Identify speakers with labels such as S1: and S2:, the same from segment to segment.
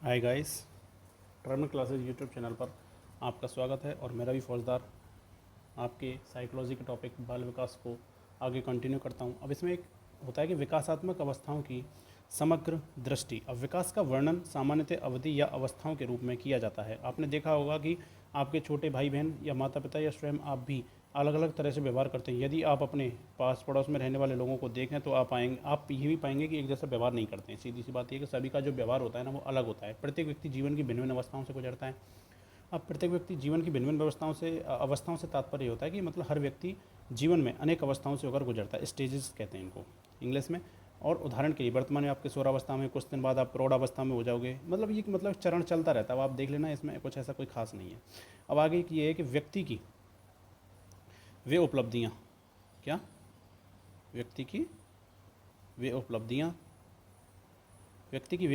S1: Hi guys, terminal classes YouTube channel पर आपका स्वागत है। और मेरा भी फौजदार आपके साइकोलॉजी के टॉपिक बाल विकास को आगे कंटिन्यू करता हूं। अब इसमें एक होता है कि विकासात्मक अवस्थाओं की समग्र दृष्टि। अब विकास का वर्णन सामान्यतः अवधि या अवस्थाओं के रूप में किया जाता है। आपने देखा होगा कि आपके छोटे भाई बहन या माता पिता या स्वयं आप भी अलग अलग तरह से व्यवहार करते हैं। यदि आप अपने पास पड़ोस में रहने वाले लोगों को देखें तो आप ये भी पाएंगे कि एक जैसा व्यवहार नहीं करते हैं। सीधी सी बात यह कि सभी का जो व्यवहार होता है ना वो अलग होता है। प्रत्येक व्यक्ति जीवन की भिन्न भिन्न अवस्थाओं से गुजरता है। अब प्रत्येक व्यक्ति जीवन की भिन्न भिन्न अवस्थाओं से तात्पर्य होता है कि मतलब हर व्यक्ति जीवन में अनेक अवस्थाओं से होकर गुजरता है। स्टेजेस कहते हैं इनको इंग्लिश में। और उदाहरण के लिए वर्तमान में आप किशोरावस्था में, कुछ दिन बाद आप प्रौढ़ावस्था में हो जाओगे। मतलब ये मतलब चरण चलता रहता है। अब आप देख लेना, इसमें कुछ ऐसा कोई खास नहीं है। अब आगे ये है कि व्यक्ति की वे उपलब्धियाँ, क्या व्यक्ति की वे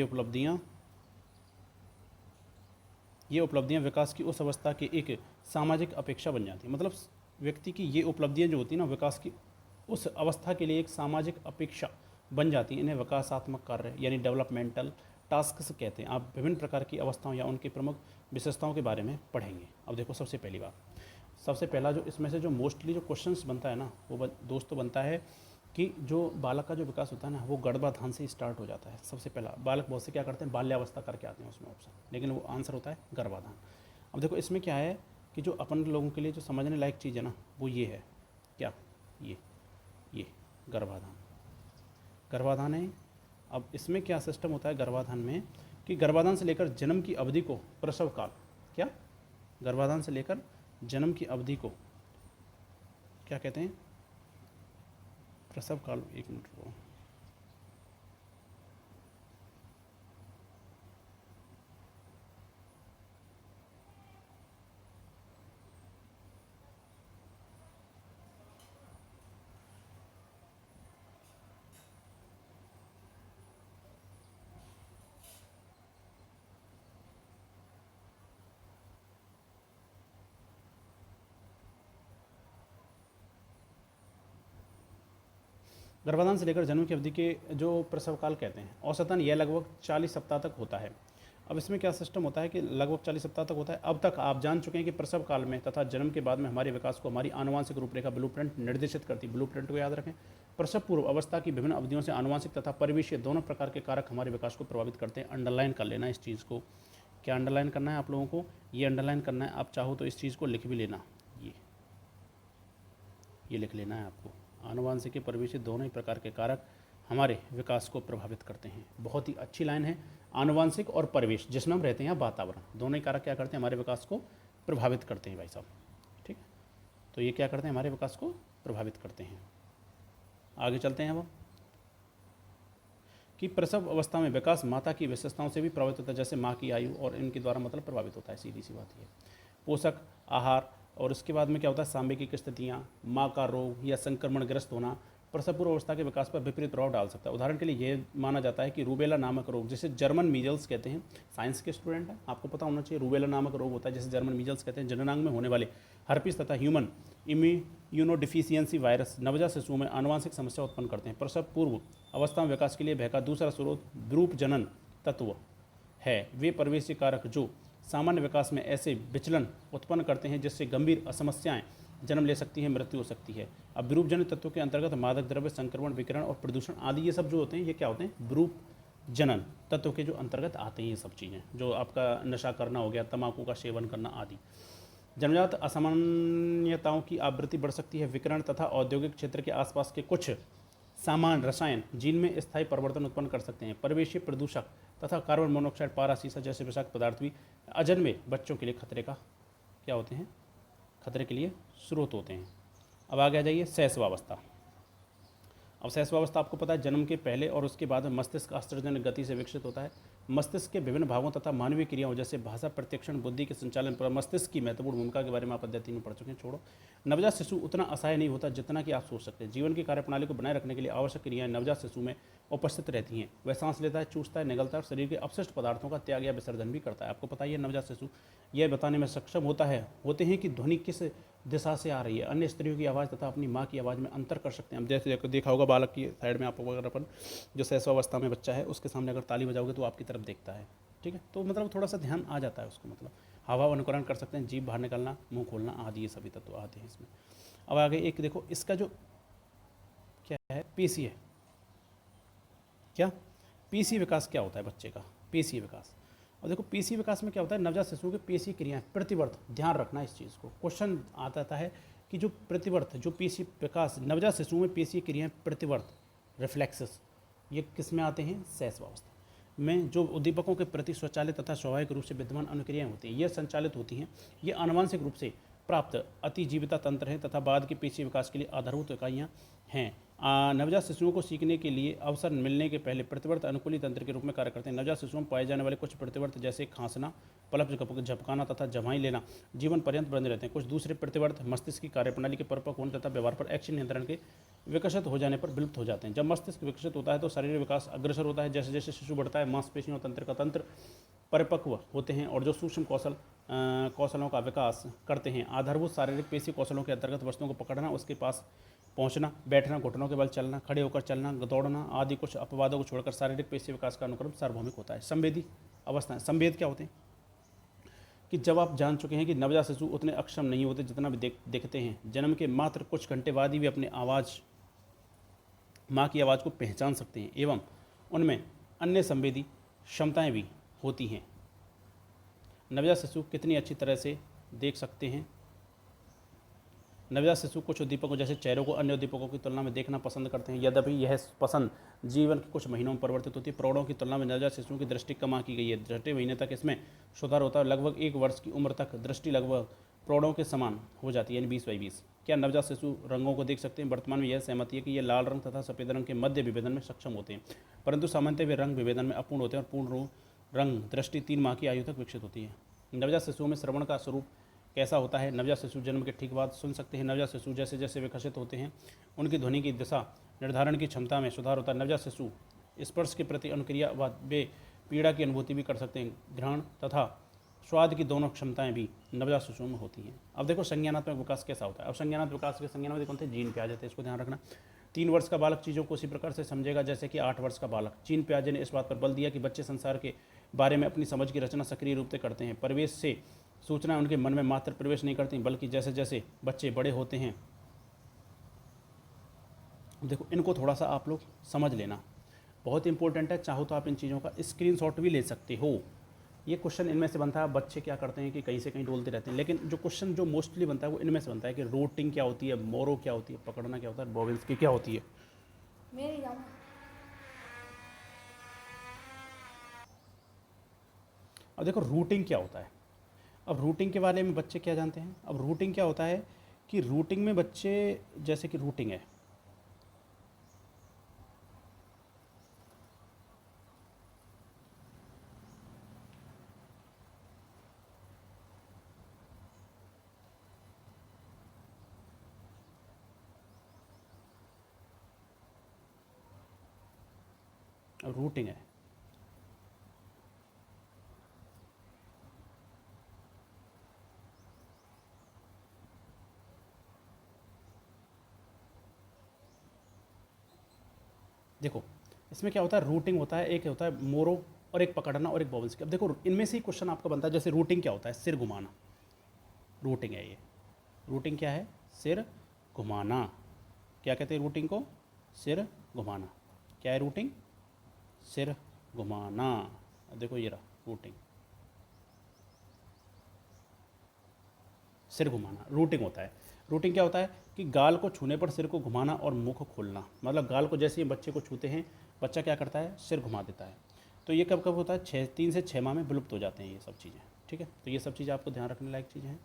S1: उपलब्धियाँ ये उपलब्धियाँ विकास की उस अवस्था की एक सामाजिक अपेक्षा बन जाती है। मतलब व्यक्ति की ये उपलब्धियाँ जो होती हैं ना, विकास की उस अवस्था के लिए एक सामाजिक अपेक्षा बन जाती है। इन्हें विकासात्मक कार्य यानी डेवलपमेंटल टास्क्स कहते हैं। आप विभिन्न प्रकार की अवस्थाओं या उनकी प्रमुख विशेषताओं के बारे में पढ़ेंगे। अब देखो, सबसे पहला जो इसमें से जो मोस्टली जो क्वेश्चंस बनता है ना, वो दोस्तों बनता है कि जो बालक का जो विकास होता है ना वो गर्भाधान से स्टार्ट हो जाता है। सबसे पहला बालक बहुत से क्या करते हैं, बाल्यावस्था करके आते हैं उसमें ऑप्शन, लेकिन वो आंसर होता है गर्भाधान। अब देखो इसमें क्या है कि जो अपन लोगों के लिए जो समझने लायक चीज़ है ना वो ये है, क्या ये गर्भाधान है। अब इसमें क्या सिस्टम होता है गर्भाधान में कि गर्भाधान से लेकर जन्म की अवधि को प्रसव काल, क्या गर्भाधान से लेकर जन्म की अवधि को क्या कहते हैं, प्रसव काल। एक मिनट रुको। गर्भाधान से लेकर जन्म की अवधि के जो प्रसव काल कहते हैं, औसतन यह लगभग 40 सप्ताह तक होता है। अब इसमें क्या सिस्टम होता है कि लगभग 40 सप्ताह तक होता है। अब तक आप जान चुके हैं कि प्रसव काल में तथा जन्म के बाद में हमारे विकास को हमारी आनुवांशिक रूपरेखा ब्लूप्रिंट निर्देशित करती है। ब्लूप्रिंट को याद रखें। प्रसव पूर्व अवस्था की विभिन्न अवधियों से आनुवांशिक तथा परिवेशीय दोनों प्रकार के कारक हमारे विकास को प्रभावित करते हैं। अंडरलाइन कर लेना इस चीज़ को। क्या अंडरलाइन करना है आप लोगों को, ये अंडरलाइन करना है। आप चाहो तो इस चीज़ को लिख भी लेना, ये लिख लेना है आपको। आनुवांशिक परिवेशी दोनों ही प्रकार के कारक हमारे विकास को प्रभावित करते हैं। बहुत ही अच्छी लाइन है। आनुवांशिक और परिवेश जिसमें हम रहते हैं, वातावरण, दोनों ही कारक क्या करते हैं, हमारे विकास को प्रभावित करते हैं भाई साहब। ठीक है, तो ये क्या करते हैं, हमारे विकास को प्रभावित करते हैं। आगे चलते हैं अब कि प्रसव अवस्था में विकास माता की विशेषताओं से भी प्रभावित होता है, जैसे माँ की आयु और इनके द्वारा मतलब प्रभावित होता है। सीधी सी बात है। पोषक आहार और उसके बाद में क्या होता है, सांवेगिक स्थितियाँ, माँ का रोग या संक्रमणग्रस्त होना प्रसव पूर्व अवस्था के विकास पर विपरीत प्रभाव डाल सकता है। उदाहरण के लिए ये माना जाता है कि रूबेला नामक रोग, जिसे जर्मन मीजल्स कहते हैं, साइंस के स्टूडेंट हैं आपको पता होना चाहिए। रूबेला नामक रोग होता है जिसे जर्मन मीजल्स कहते हैं। जननांग में होने वाले हर्पिस तथा ह्यूमन इम्यूनोडिफिशियंसी वायरस नवजात शिशुओं में आनुवांशिक समस्या उत्पन्न करते हैं। प्रसव पूर्व अवस्था में विकास के लिए भय का दूसरा स्रोत ब्रूप जनन तत्व है। वे परिवेशी कारक जो सामान्य विकास में ऐसे विचलन उत्पन्न करते हैं जिससे गंभीर समस्याएं जन्म ले सकती है, मृत्यु हो सकती है। अब ब्रूप जनित तत्वों के अंतर्गत मादक द्रव्य, संक्रमण, विकिरण और प्रदूषण आदि ये सब जो होते हैं, ये क्या होते हैं, ब्रूप जनन तत्व के जो अंतर्गत आते हैं। ये सब चीज़ें जो आपका नशा करना हो गया, तंबाकू का सेवन करना आदि। जन्मजात असामान्यताओं की आवृत्ति बढ़ सकती है। विकिरण तथा औद्योगिक क्षेत्र के आसपास के कुछ सामान्य रसायन जीन में स्थायी परिवर्तन उत्पन्न कर सकते हैं। परिवेशीय प्रदूषक तथा कार्बन मोनोऑक्साइड, पारा, सीसा जैसे विषाक्त पदार्थ भी अजन्मे बच्चों के लिए खतरे का क्या होते हैं, खतरे के लिए स्रोत होते हैं। अब आगे आ जाइए शैशवावस्था। अब शैशवावस्था आपको पता है जन्म के पहले और उसके बाद मस्तिष्क आश्चर्यजनक गति से विकसित होता है। मस्तिष्क के विभिन्न भागों तथा मानवीय क्रियाओं जैसे भाषा, प्रत्यक्षण, बुद्धि के संचालन पर मस्तिष्क की महत्वपूर्ण भूमिका के बारे में आप अध्याय 3 में पढ़ चुके हैं। छोड़ो, नवजात शिशु उतना असहाय नहीं होता जितना कि आप सोच सकते हैं। जीवन की कार्यप्रणाली को बनाए रखने के लिए आवश्यक क्रियाएं नवजात शिशु में उपस्थित रहती हैं। वह सांस लेता है, चूसता है, निगलता है और शरीर के अपशिष्ट पदार्थों का त्याग या विसर्जन भी करता है। आपको पता ही है नवजात शिशु यह बताने में सक्षम होते हैं कि ध्वनि किस दिशा से आ रही है। अन्य स्त्रियों की आवाज़ तथा अपनी माँ की आवाज़ में अंतर कर सकते हैं। हम जैसे देखा होगा बालक की साइड में, आप अगर अपन जो शैशवावस्था में बच्चा है उसके सामने अगर ताली बजाओगे तो आपकी तरफ देखता है। ठीक है। तो मतलब थोड़ा सा ध्यान आ जाता है उसको, मतलब हवा अनुकरण कर सकते हैं, जीभ बाहर निकलना, मुंह खोलना आदि, ये सभी तत्व आते हैं इसमें। अब आगे एक देखो, इसका जो क्या है, पेशी है, क्या पेशी विकास क्या होता है बच्चे का, पेशी विकास। और देखो पेशी विकास में क्या होता है, नवजात शिशुओं की पेशी क्रियाएं, प्रतिवर्त, ध्यान रखना इस चीज़ को, क्वेश्चन आता है कि जो प्रतिवर्त, जो पेशी विकास नवजात शिशुओं में पेशी क्रियाएं प्रतिवर्त, रिफ्लेक्सेस, ये किस में आते हैं, शैशवावस्था में। जो उद्दीपकों के प्रति स्वचालित तथा स्वाभाविक रूप से विद्यमान अनुक्रियाएं होती हैं, ये संचालित होती हैं, ये आनुवंशिक रूप से प्राप्त अतिजीविता तंत्र हैं तथा बाद के पेशी विकास के लिए आधारभूत इकाइयाँ हैं। नवजात शिशुओं को सीखने के लिए अवसर मिलने के पहले प्रतिवर्त अनुकूली तंत्र के रूप में कार्य करते हैं। नवजात शिशुओं में पाए जाने वाले कुछ प्रतिवर्त जैसे खांसना, पलक झपकाना तथा जमाई लेना जीवन पर्यंत बने रहते हैं। कुछ दूसरे प्रतिवर्त मस्तिष्क की कार्यप्रणाली के परिपक्व होने तथा व्यवहार पर एक्शन नियंत्रण के विकसित हो जाने पर विलुप्त हो जाते हैं। जब मस्तिष्क विकसित होता है तो शारीरिक विकास अग्रसर होता है। जैसे जैसे शिशु बढ़ता है, मांसपेशियों तंत्र का तंत्र परिपक्व होते हैं और जो सूक्ष्म कौशलों का विकास करते हैं। आधारभूत शारीरिक पेशी कौशलों के अंतर्गत वस्तुओं को पकड़ना, उसके पास पहुंचना, बैठना, घुटनों के बल चलना, खड़े होकर चलना, दौड़ना आदि कुछ अपवादों को छोड़कर शारीरिक पेशी विकास का अनुक्रम सार्वभौमिक होता है। संवेदी अवस्थाएं, संवेद क्या होते हैं कि जब आप जान चुके हैं कि नवजात शिशु उतने अक्षम नहीं होते जितना भी देखते हैं, जन्म के मात्र कुछ घंटे बाद ही वे अपनी आवाज़, माँ की आवाज़ को पहचान सकते हैं एवं उनमें अन्य संवेदी क्षमताएं भी होती हैं। नवजात शिशु कितनी अच्छी तरह से देख सकते हैं। नवजात शिशु कुछ उद्दीपकों जैसे चेहरों को अन्य उद्दीपकों की तुलना में देखना पसंद करते हैं, यद्यपि यह पसंद जीवन के कुछ महीनों में परिवर्तित होती है। प्रौढ़ों की तुलना में नवजात शिशुओं की दृष्टि कम की गई है। छठे महीने तक इसमें सुधार होता है। लगभग 1 वर्ष की उम्र तक दृष्टि लगभग प्रौढ़ों के समान हो जाती है, यानी 20/20। क्या नवजात शिशु रंगों को देख सकते हैं? वर्तमान में यह सहमति है कि ये लाल रंग तथा सफ़ेद रंग के मध्य विभेदन में सक्षम होते हैं, परंतु सामान्यतः वे रंग विभेदन में अपूर्ण होते हैं और पूर्ण रंग दृष्टि 3 माह की आयु तक विकसित होती है। नवजात शिशुओं में श्रवण का स्वरूप कैसा होता है? नवजात शिशु जन्म के ठीक बाद सुन सकते हैं। नवजात शिशु जैसे जैसे विकसित होते हैं उनकी ध्वनि की दिशा निर्धारण की क्षमता में सुधार होता है। नवजात शिशु स्पर्श के प्रति अनुक्रिया व वे पीड़ा की अनुभूति भी कर सकते हैं। ग्रहण तथा स्वाद की दोनों क्षमताएं भी नवजात शिशुओं में होती हैं। अब देखो संज्ञानात्मक विकास कैसा होता है। अब संज्ञानात्मक विकास के संज्ञान कौन थे? जीन पे आ जाते हैं, इसको ध्यान रखना। 3 वर्ष का बालक चीज़ों को उसी प्रकार से समझेगा जैसे कि 8 वर्ष का बालक। चीन प्याजे ने इस बात पर बल दिया कि बच्चे संसार के बारे में अपनी समझ की रचना सक्रिय रूप से करते हैं। परिवेश से सूचना उनके मन में मात्र प्रवेश नहीं करती, बल्कि जैसे जैसे बच्चे बड़े होते हैं, देखो इनको थोड़ा सा आप लोग समझ लेना, बहुत इंपॉर्टेंट है। चाहो तो आप इन चीज़ों का स्क्रीनशॉट भी ले सकते हो। ये क्वेश्चन इनमें से बनता है। बच्चे क्या करते हैं कि कहीं से कहीं डोलते रहते हैं, लेकिन जो क्वेश्चन जो मोस्टली बनता है वो इनमें से बनता है कि रोटिंग क्या होती है, मोरो क्या होती है, पकड़ना क्या होता है, बॉबिन्स क्या होती है। अब देखो रूटिंग क्या होता है। अब रूटिंग के बारे में बच्चे क्या जानते हैं? अब रूटिंग क्या होता है कि रूटिंग में बच्चे, जैसे कि रूटिंग है, रूटिंग है, देखो इसमें क्या होता है, रूटिंग होता है, एक होता है मोरो और एक पकड़ना और एक बॉबल्स। अब देखो इनमें से ही क्वेश्चन आपका बनता है। जैसे रूटिंग क्या होता है? सिर घुमाना, रूटिंग है ये। रूटिंग क्या है? सिर घुमाना। क्या कहते हैं रूटिंग को? सिर घुमाना। क्या है रूटिंग? सिर घुमाना। अब देखो ये रहा रूटिंग, सिर घुमाना रूटिंग होता है। रूटिंग क्या होता है कि गाल को छूने पर सिर को घुमाना और मुंह को खोलना। मतलब गाल को जैसे ही बच्चे को छूते हैं, बच्चा क्या करता है? सिर घुमा देता है। तो ये कब कब होता है? 3 से 6 माह में विलुप्त हो जाते हैं ये सब चीज़ें, ठीक है। तो ये सब चीज़ें आपको ध्यान रखने लायक चीज़ें हैं।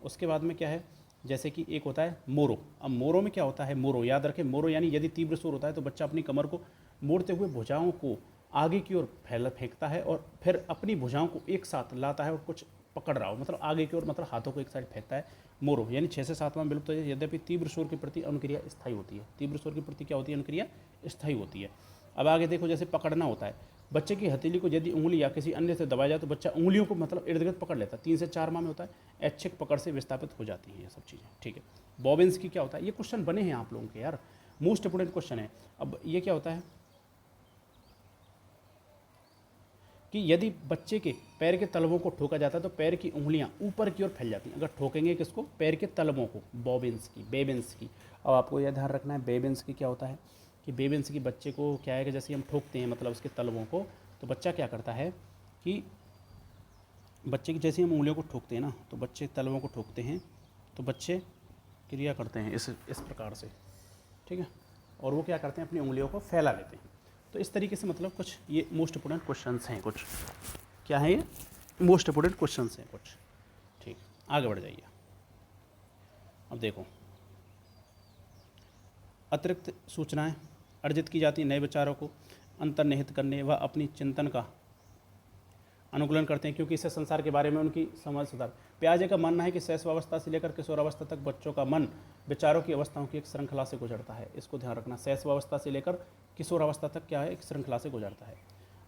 S1: उसके बाद में क्या है, जैसे कि एक होता है मोरो। अब मोरो में क्या होता है? मोरो याद रखें, मोरो यानी यदि तीव्र शोर होता है तो बच्चा अपनी कमर को मोड़ते हुए भुजाओं को आगे की ओर फेंकता है और फिर अपनी भुजाओं को एक साथ लाता है और कुछ पकड़ रहा हो, मतलब आगे की ओर, मतलब हाथों को एक साइड फेंकता है। मोरो यानी 6 से 7 माह विलुप्त हो जाए। यद्यपि तीव्र शोर के प्रति अनुक्रिया स्थायी होती है। तीव्र शोर के प्रति क्या होती है? अनुक्रिया स्थायी होती है। अब आगे देखो, जैसे पकड़ना होता है, बच्चे की हथेली को यदि उंगली या किसी अन्य से दबाया जाए तो बच्चा उंगलियों को मतलब इर्द गिर्द पकड़ लेता है। 3 से 4 माह में होता है। ऐच्छिक पकड़ से विस्थापित हो जाती हैं ये सब चीज़ें, ठीक है। बॉबिन्स की क्या होता है? ये क्वेश्चन बने हैं आप लोगों के यार, मोस्ट इंपोर्टेंट क्वेश्चन है। अब ये क्या होता है? कि यदि बच्चे के पैर के तलवों को ठोका जाता है तो पैर की उंगलियां ऊपर की ओर फैल जाती हैं। अगर ठोकेंगे किसको, पैर के तलवों को, बेबिन्स की। अब आपको यह ध्यान रखना है बेबिन्स की क्या होता है कि बेबिन्स की बच्चे को क्या है कि जैसे हम ठोकते हैं मतलब उसके तलवों को, तो बच्चा क्या करता है कि बच्चे की जैसे हम उंगलियों को ठोकते हैं ना, तो बच्चे तलवों को ठोकते हैं तो बच्चे क्रिया करते हैं इस प्रकार से, ठीक है, और वो क्या करते हैं अपनी उंगलियों को फैला लेते हैं। तो इस तरीके से मतलब कुछ ये मोस्ट इंपोर्टेंट क्वेश्चंस हैं, कुछ क्या है ये मोस्ट इंपोर्टेंट क्वेश्चंस हैं कुछ। ठीक, आगे बढ़ जाइए। अब देखो, अतिरिक्त सूचनाएं अर्जित की जाती नए विचारों को अंतर्निहित करने व अपनी चिंतन का अनुकूलन करते हैं, क्योंकि इससे संसार के बारे में उनकी समझ सुधार। पियाजे का मानना है कि शैशवावस्था से लेकर किशोरावस्था तक बच्चों का मन विचारों की अवस्थाओं की एक श्रृंखला से गुजरता है। इसको ध्यान रखना, शैशवावस्था से लेकर किशोरावस्था तक क्या है, एक श्रृंखला से गुजरता है।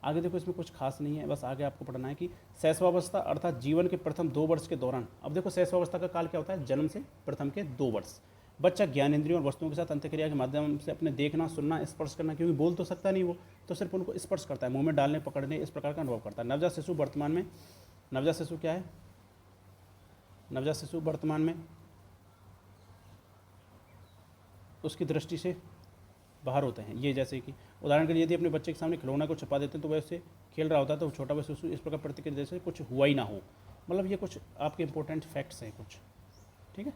S1: आगे देखो, इसमें कुछ खास नहीं है, बस आगे आपको पढ़ना है कि शैशवावस्था अर्थात जीवन के प्रथम 2 वर्ष के दौरान। अब देखो शैशवावस्था का काल क्या होता है, जन्म से प्रथम के 2 वर्ष बच्चा ज्ञानेंद्रियों और वस्तुओं के साथ अंतःक्रिया के माध्यम से अपने देखना, सुनना, स्पर्श करना, क्योंकि बोल तो सकता नहीं वो, तो सिर्फ उनको स्पर्श करता है, मुंह में डालने, पकड़ने, इस प्रकार का अनुभव करता है। नवजात शिशु वर्तमान में, नवजात शिशु क्या है, नवजात शिशु वर्तमान में उसकी दृष्टि से बाहर होते हैं। ये जैसे कि उदाहरण के लिए यदि अपने बच्चे के सामने खिलौना को छुपा देते हैं तो वह उससे खेल रहा होता है, तो छोटा वह शिशु इस प्रकार प्रतिक्रिया जैसे कुछ हुआ ही ना हो। मतलब ये कुछ आपके इंपॉर्टेंट फैक्ट्स हैं कुछ, ठीक है।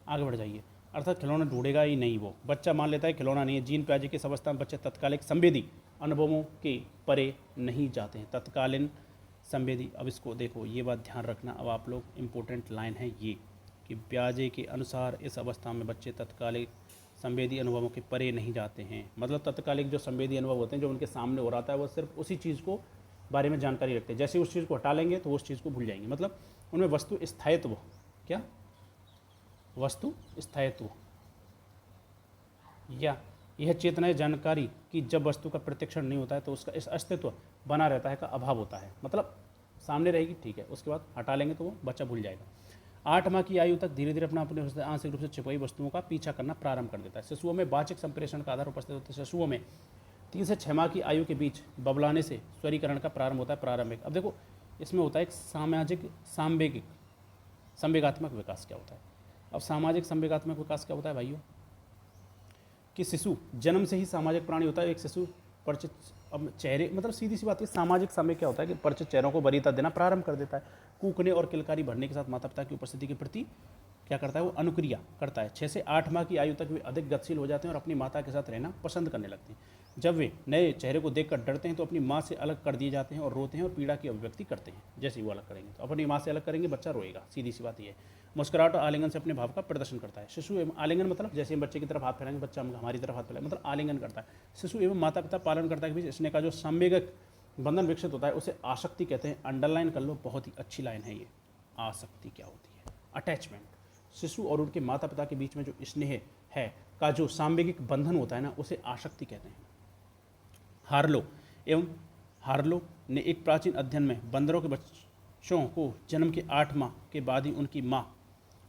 S1: आगे बढ़ जाइए। अर्थात खिलौना ढूंढेगा ही नहीं वो, बच्चा मान लेता है खिलौना नहीं है। जीन पियाजे की इस अवस्था में बच्चे तत्कालिक संवेदी अनुभवों के परे नहीं जाते हैं, तत्कालीन संवेदी। अब इसको देखो, ये बात ध्यान रखना, अब आप लोग इम्पोर्टेंट लाइन है ये कि पियाजे के अनुसार इस अवस्था में बच्चे तत्कालिक संवेदी अनुभवों के परे नहीं जाते हैं। मतलब तत्कालिक जो संवेदी अनुभव होते हैं जो उनके सामने हो रहा था, वो सिर्फ उसी चीज़ को बारे में जानकारी रखते हैं। जैसे उस चीज़ को हटा लेंगे तो उस चीज़ को भूल जाएंगे। मतलब उनमें वस्तु स्थायित्व, क्या वस्तु स्थायित्व या यह चेतना जानकारी कि जब वस्तु का प्रत्यक्षण नहीं होता है तो उसका इस अस्तित्व बना रहता है का अभाव होता है। मतलब सामने रहेगी ठीक है, उसके बाद हटा लेंगे तो वो बच्चा भूल जाएगा। 8 माह की आयु तक धीरे धीरे अपना अपने आंशिक रूप से छिपाई वस्तुओं का पीछा करना प्रारंभ कर देता है। शिशुओं में वाचिक संप्रेषण का आधार उपस्थित होता है। शिशुओं में 3 से 6 माह की आयु के बीच बबलाने से स्वरीकरण का प्रारंभ होता है, प्रारंभिक। अब देखो इसमें होता है एक सामाजिक सांवेगिक संवेगात्मक विकास क्या होता है। अब सामाजिक संवेगात्मक विकास क्या होता है भाइयों, कि शिशु जन्म से ही सामाजिक प्राणी होता है। एक शिशु परिचित, अब चेहरे मतलब सीधी सी बात है, सामाजिक समय क्या होता है कि परिचित चेहरों को वरीयता देना प्रारंभ कर देता है। कूकने और किलकारी भरने के साथ माता पिता की उपस्थिति के प्रति क्या करता है, वो अनुक्रिया करता है। 6 से 8 माह की आयु तक वे अधिक गतिशील हो जाते हैं और अपनी माता के साथ रहना पसंद करने लगते हैं। जब वे नए चेहरे को देखकर डरते हैं तो अपनी माँ से अलग कर दिए जाते हैं और रोते हैं और पीड़ा की अभिव्यक्ति करते हैं। जैसे ही वो अलग करेंगे तो अपनी माँ से अलग करेंगे, बच्चा रोएगा, सीधी सी बात ये है। मुस्कुराहट और आलिंगन से अपने भाव का प्रदर्शन करता है। शिशु एवं आलिंगन मतलब जैसे हम बच्चे की तरफ हाथ फैलाएंगे, बच्चा हमारी तरफ हाथ फैलाएगा, मतलब आलिंगन करता है। शिशु एवं माता पिता पालन करता है के बीच स्नेह का जो संवेगक बंधन विकसित होता है उसे आसक्ति कहते हैं। अंडरलाइन कर लो, बहुत ही अच्छी लाइन है ये। आसक्ति क्या होती है, अटैचमेंट। शिशु और उनके माता पिता के बीच में जो स्नेह है का जो सांवेगिक बंधन होता है ना, उसे आसक्ति कहते हैं। हार्लो ने एक प्राचीन अध्ययन में बंदरों के बच्चों को जन्म के 8 माह के बाद ही उनकी माँ,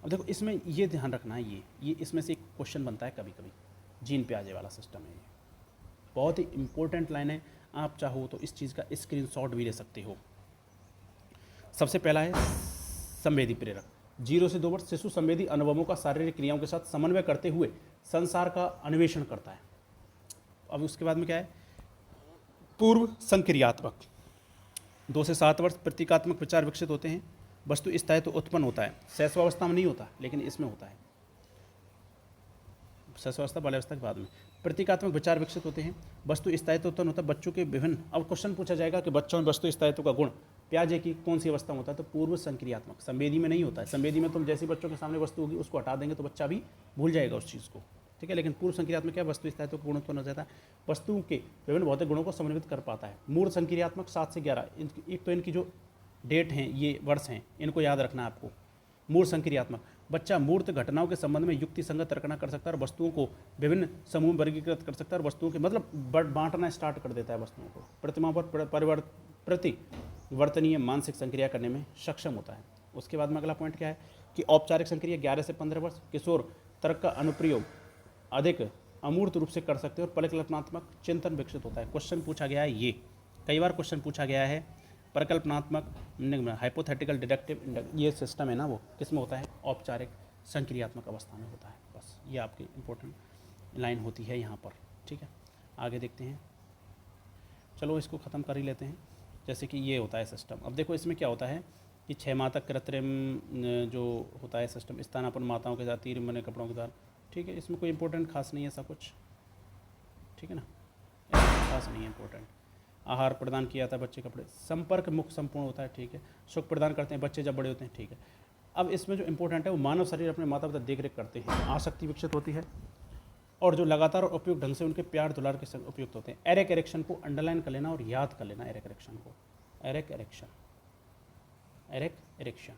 S1: अब देखो इसमें ये ध्यान रखना है, ये इसमें से एक क्वेश्चन बनता है कभी कभी, जीन पियाजे वाला सिस्टम है ये, बहुत ही इंपॉर्टेंट लाइन है। आप चाहो तो इस चीज़ का स्क्रीनशॉट भी ले सकते हो। सबसे पहला है संवेदी प्रेरक। 0 से 2 वर्ष शिशु संवेदी अनुभवों का शारीरिक क्रियाओं के साथ समन्वय करते हुए संसार का अन्वेषण करता है। अब उसके बाद में क्या है, पूर्व संक्रियात्मक। 2 से 7 वर्ष प्रतीकात्मक विचार विकसित होते हैं, वस्तु स्थायित्व उत्पन्न होता है। शैशवावस्था में नहीं होता लेकिन इसमें होता है, शैशवावस्था बाल्यावस्था के बाद में प्रतीकात्मक विचार विकसित होते हैं, वस्तु स्थायित्व उत्पन्न होता है। बच्चों के विभिन्न, अब क्वेश्चन पूछा जाएगा कि बच्चों में वस्तु स्थायित्व का गुण पियाजे की कौन सी अवस्था में होता है, तो पूर्व संक्रियात्मक। संवेदी में नहीं होता है, संवेदी में तुम जैसे बच्चों के सामने वस्तु होगी उसको हटा देंगे तो बच्चा भी भूल जाएगा उस चीज़ को, ठीक है। लेकिन पूर्व संक्रियात्मक क्या, वस्तु स्थायित्व का गुण उत्पन्न हो जाता है, वस्तुओं के विभिन्न भौतिक गुणों को समन्वित कर पाता है। मूर्त संक्रियात्मक 7 से 11, एक तो इनकी जो डेट हैं, ये वर्ष हैं, इनको याद रखना है आपको। मूर्त संक्रियात्मक, बच्चा मूर्त घटनाओं के संबंध में युक्ति संगत तर्कना कर सकता है और वस्तुओं को विभिन्न समूह में वर्गीकृत कर सकता है और वस्तुओं के मतलब बांटना स्टार्ट कर देता है वस्तुओं को। प्रतिमा पर प्रतिवर्तनीय मानसिक संक्रिया करने में सक्षम होता है। उसके बाद में अगला पॉइंट क्या है कि औपचारिक संक्रिया 11 से 15 वर्ष। किशोर तर्क का अनुप्रयोग अधिक अमूर्त रूप से कर सकते हैं और परिकल्पनात्मक चिंतन विकसित होता है। क्वेश्चन पूछा गया है ये, कई बार क्वेश्चन पूछा गया है परिकल्पनात्मक, हाइपोथेटिकल, डिडक्टिव, ये सिस्टम है ना वो किस में होता है, औपचारिक संक्रियात्मक अवस्था में होता है। बस ये आपकी इंपॉर्टेंट लाइन होती है यहाँ पर। ठीक है, आगे देखते हैं। चलो इसको ख़त्म कर ही लेते हैं। जैसे कि ये होता है सिस्टम। अब देखो इसमें क्या होता है कि 6 माह तक कृत्रिम जो होता है सिस्टम, स्थानापन्न माताओं के साथ, तीन बने कपड़ों के साथ। ठीक है, इसमें कोई इंपॉर्टेंट खास नहीं है ऐसा कुछ। ठीक है ना, ऐसा खास नहीं है इंपॉर्टेंट। आहार प्रदान किया था, बच्चे कपड़े, संपर्क मुख संपूर्ण होता है। ठीक है, सुख प्रदान करते हैं बच्चे जब बड़े होते हैं। ठीक है, अब इसमें जो इंपॉर्टेंट है वो मानव शरीर अपने माता पिता देख रेख करते हैं, आसक्ति विकसित होती है, और जो लगातार और उपयुक्त ढंग से उनके प्यार दुलार के संग उपयुक्त होते हैं। एरेक एरेक्शन को अंडरलाइन कर लेना और याद कर लेना। एरेक एरेक्शन को, एरेक एरेक्शन, एरेक एरेक्शन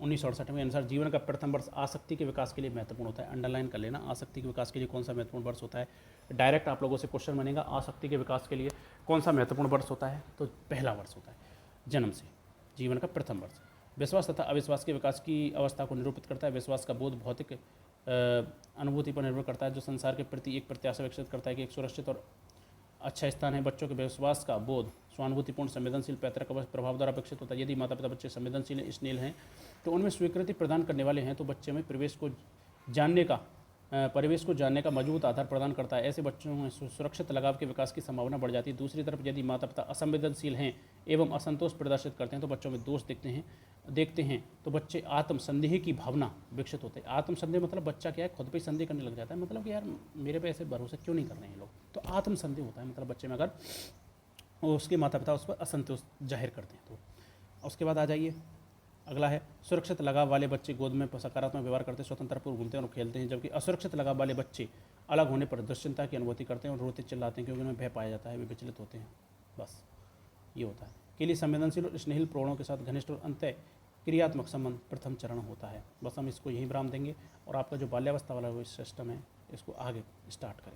S1: 1968 के अनुसार जीवन का प्रथम वर्ष आसक्ति के विकास के लिए महत्वपूर्ण होता है। अंडरलाइन कर लेना, आसक्ति के विकास के लिए कौन सा महत्वपूर्ण वर्ष होता है। डायरेक्ट आप लोगों से क्वेश्चन बनेगा, आसक्ति के विकास के लिए कौन सा महत्वपूर्ण वर्ष होता है, तो पहला वर्ष होता है जन्म से, जीवन का प्रथम वर्ष। विश्वास तथा अविश्वास के विकास की अवस्था को निरूपित करता है। विश्वास का बोध भौतिक अनुभूति पर निर्भर करता है, जो संसार के प्रति एक प्रत्याशा विकसित करता है कि एक सुरक्षित और अच्छा स्थान है। बच्चों के विश्वास का बोध सहानुभूतिपूर्ण, संवेदनशील, पैतृक प्रभाव द्वारा विकसित होता है। यदि माता पिता बच्चे संवेदनशील, स्नेह हैं, तो उनमें स्वीकृति प्रदान करने वाले हैं, तो बच्चे में परिवेश को जानने का मजबूत आधार प्रदान करता है। ऐसे बच्चों में सुरक्षित लगाव के विकास की संभावना बढ़ जाती है। दूसरी तरफ यदि माता पिता असंवेदनशील हैं एवं असंतोष प्रदर्शित करते हैं, तो बच्चों में दोष देखते हैं तो बच्चे आत्मसंदेह की भावना विकसित होते हैं। आत्मसंदेह मतलब बच्चा क्या है, खुद पे संदेह करने लग जाता है, मतलब कि यार मेरे पे ऐसे भरोसा क्यों नहीं कर रहे हैं लोग, तो आत्मसंदेह होता है। मतलब बच्चे में अगर उसके माता पिता उस पर असंतोष जाहिर करते हैं तो। उसके बाद आ जाइए, अगला है सुरक्षित लगाव वाले बच्चे गोद में सकारात्मक व्यवहार करते हैं, स्वतंत्रपूर्व घूमते हैं और खेलते हैं, जबकि असुरक्षित लगाव वाले बच्चे अलग होने पर दुश्चिंता की अनुभूति करते हैं और रोते चिल्लाते हैं, क्योंकि उन्हें भय पाया जाता है, वे विचलित होते हैं। बस ये होता है। के लिए संवेदनशील और स्नेहिल प्रौढ़ों के साथ घनिष्ठ और अंतः क्रियात्मक संबंध प्रथम चरण होता है। बस हम इसको यहीं विराम देंगे और आपका जो बाल्यावस्था वाला वो सिस्टम है इसको आगे स्टार्ट करें।